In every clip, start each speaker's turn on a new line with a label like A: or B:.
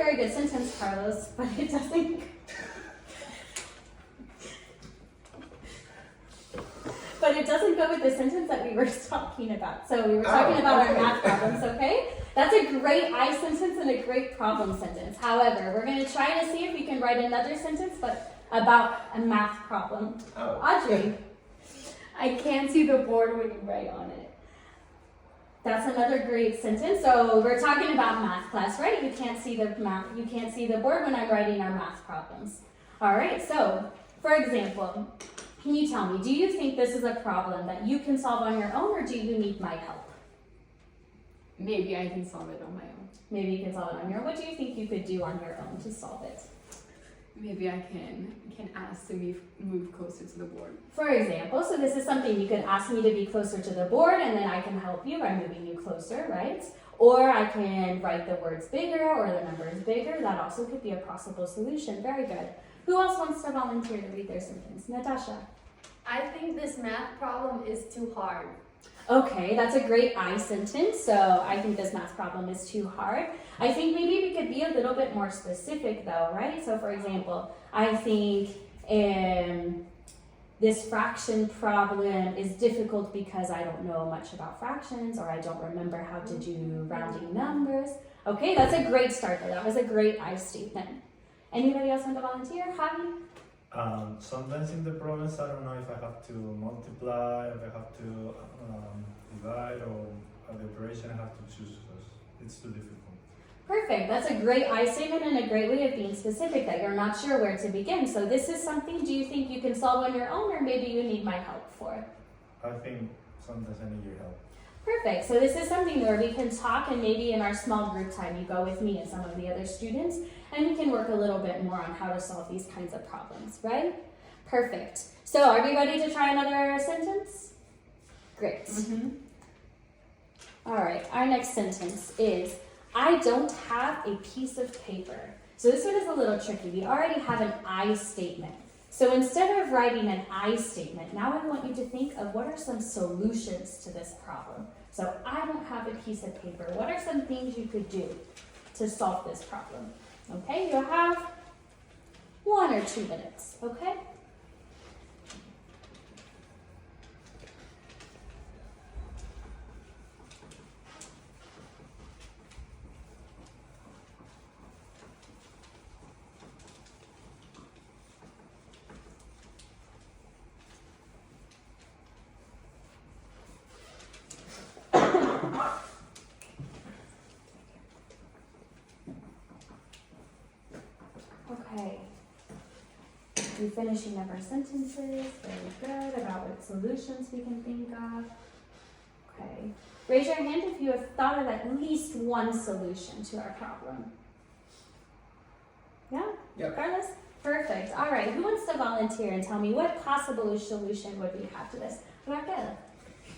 A: Very good sentence, Carlos, but it doesn't. But it doesn't go with the sentence that we were talking about. So we were talking about our math problems, okay? That's a great I sentence and a great problem sentence. However, we're going to try to see if we can write another sentence, but about a math problem. Audrey. I can't see the board when you write on it. That's another great sentence. So we're talking about math class, right? You can't see the math. You can't see the board when I'm writing our math problems. All right. So, for example, can you tell me, do you think this is a problem that you can solve on your own, or do you need my help?
B: Maybe I can solve it on my own.
A: Maybe you can solve it on your own. What do you think you could do on your own to solve it?
B: Maybe I can ask to move closer to the board.
A: For example, so this is something you could ask me to be closer to the board, and then I can help you by moving you closer, right? Or I can write the words bigger or the numbers bigger. That also could be a possible solution. Very good. Who else wants to volunteer to read their sentence? Natasha.
C: I think this math problem is too hard.
A: Okay, that's a great I sentence. So I think this math problem is too hard. I think maybe we could be a little bit more specific though, right? So for example, I think this fraction problem is difficult because I don't know much about fractions, or I don't remember how to do rounding numbers. Okay, that's a great start. That was a great I statement. Anybody else want to volunteer? Javi?
D: Sometimes in the problems, I don't know if I have to multiply, if I have to divide, or the operation I have to choose. It's too difficult.
A: Perfect. That's a great I statement and a great way of being specific that you're not sure where to begin. So this is something, do you think you can solve on your own, or maybe you need my help for?
D: I think sometimes I need your help.
A: Perfect. So this is something where we can talk, and maybe in our small group time you go with me and some of the other students, and we can work a little bit more on how to solve these kinds of problems, right? Perfect. So are we ready to try another sentence? Great. All right, our next sentence is, I don't have a piece of paper. So this one is a little tricky. We already have an I statement. So instead of writing an I statement, now I want you to think of what are some solutions to this problem. So I don't have a piece of paper. What are some things you could do to solve this problem? Okay, you'll have 1 or 2 minutes, okay? Okay. We're finishing up our sentences. Very good. About what solutions we can think of. Okay. Raise your hand if you have thought of at least one solution to our problem. Yeah?
E: Yep.
A: Carlos? Perfect. All right. Who wants to volunteer and tell me what possible solution would we have to this? Raquel.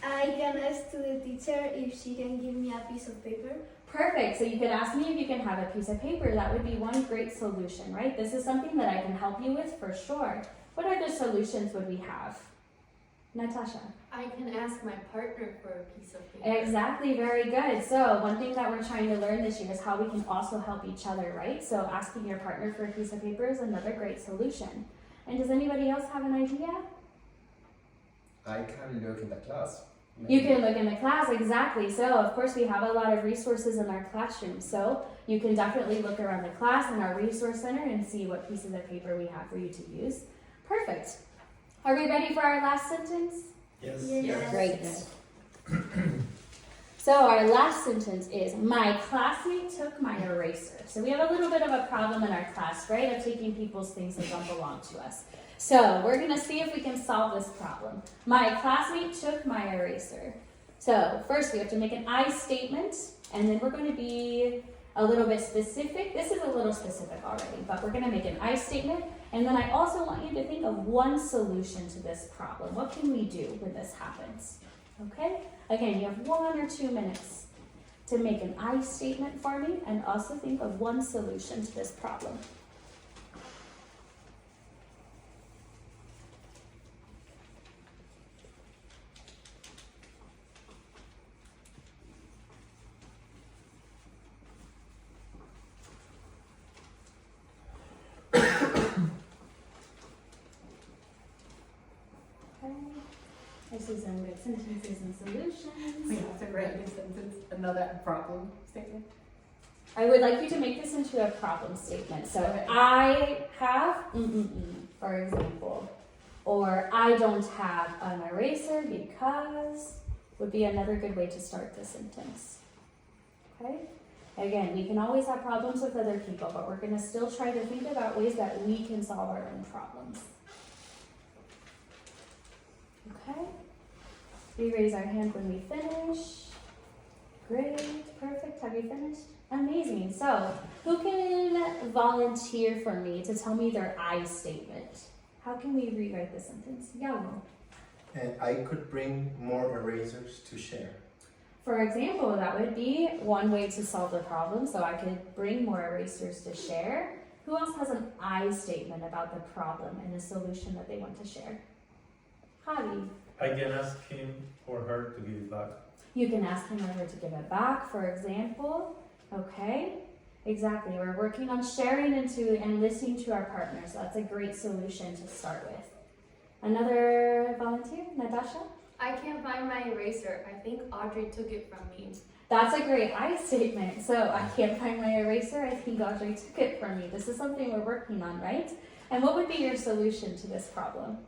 F: I can ask to the teacher if she can give me a piece of paper.
A: Perfect. So you could ask me if you can have a piece of paper. That would be one great solution, right? This is something that I can help you with for sure. What other solutions would we have? Natasha.
C: I can ask my partner for a piece of paper.
A: Exactly. Very good. So one thing that we're trying to learn this year is how we can also help each other, right? So asking your partner for a piece of paper is another great solution. And does anybody else have an idea?
E: I can look in the class.
A: You can look in the class, exactly. So, of course, we have a lot of resources in our classroom. So, you can definitely look around the class in our resource center and see what pieces of paper we have for you to use. Perfect. Are we ready for our last sentence?
D: Yes.
F: Yes.
A: Great. So, our last sentence is, my classmate took my eraser. So, we have a little bit of a problem in our class, right, of taking people's things that don't belong to us. So we're going to see if we can solve this problem. My classmate took my eraser. So first we have to make an I statement, and then we're going to be a little bit specific. This is a little specific already, but we're going to make an I statement. And then I also want you to think of one solution to this problem. What can we do when this happens? Okay? Again, you have 1 or 2 minutes to make an I statement for me, and also think of one solution to this problem. Susan with sentences and solutions.
B: We have to write a sentence, another problem statement.
A: I would like you to make this into a problem statement. So
B: Okay.
A: I have, for example, or I don't have an eraser because would be another good way to start the sentence. Okay? Again, we can always have problems with other people, but we're going to still try to think about ways that we can solve our own problems. Okay? We raise our hand when we finish. Great, perfect. Have you finished? Amazing. So, who can volunteer for me to tell me their I statement? How can we rewrite the sentence? Yellow.
E: And I could bring more erasers to share.
A: For example, that would be one way to solve the problem. So I could bring more erasers to share. Who else has an I statement about the problem and the solution that they want to share? Javi.
D: I can ask him or her to give it back.
A: You can ask him or her to give it back, for example. Okay, exactly. We're working on sharing and listening to our partners. That's a great solution to start with. Another volunteer, Natasha?
C: I can't find my eraser. I think Audrey took it from me.
A: That's a great I statement. So I can't find my eraser. I think Audrey took it from me. This is something we're working on, right? And what would be your solution to this problem?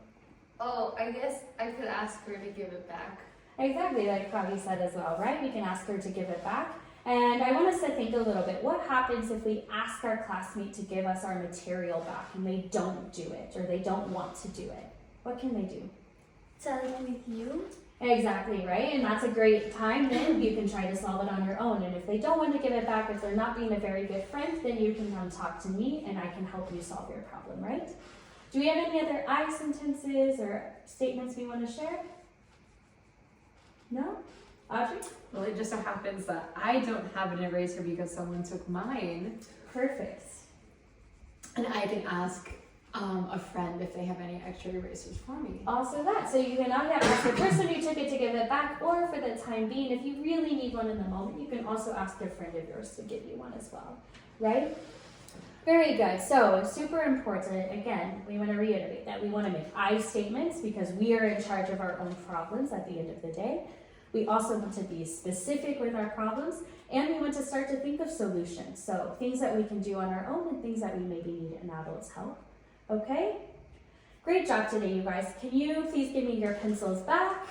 C: Oh, I guess I could ask her to give it back.
A: Exactly, like Javi said as well, right? We can ask her to give it back. And I want us to think a little bit, what happens if we ask our classmate to give us our material back and they don't do it or they don't want to do it? What can they do?
F: Tell it with you.
A: Exactly, right? And that's a great time then. You can try to solve it on your own. And if they don't want to give it back, if they're not being a very good friend, then you can come talk to me and I can help you solve your problem, right? Do we have any other I sentences or statements we want to share? No? Audrey?
B: Well, it just so happens that I don't have an eraser because someone took mine.
A: Perfect.
B: And I can ask a friend if they have any extra erasers for me.
A: Also that. So you can either ask the person who took it to give it back, or for the time being, if you really need one in the moment, you can also ask a friend of yours to give you one as well. Right? Very good. So super important. Again, we want to reiterate that we want to make I statements because we are in charge of our own problems at the end of the day. We also want to be specific with our problems, and we want to start to think of solutions. So things that we can do on our own and things that we maybe need an adult's help. Okay? Great job today, you guys. Can you please give me your pencils back?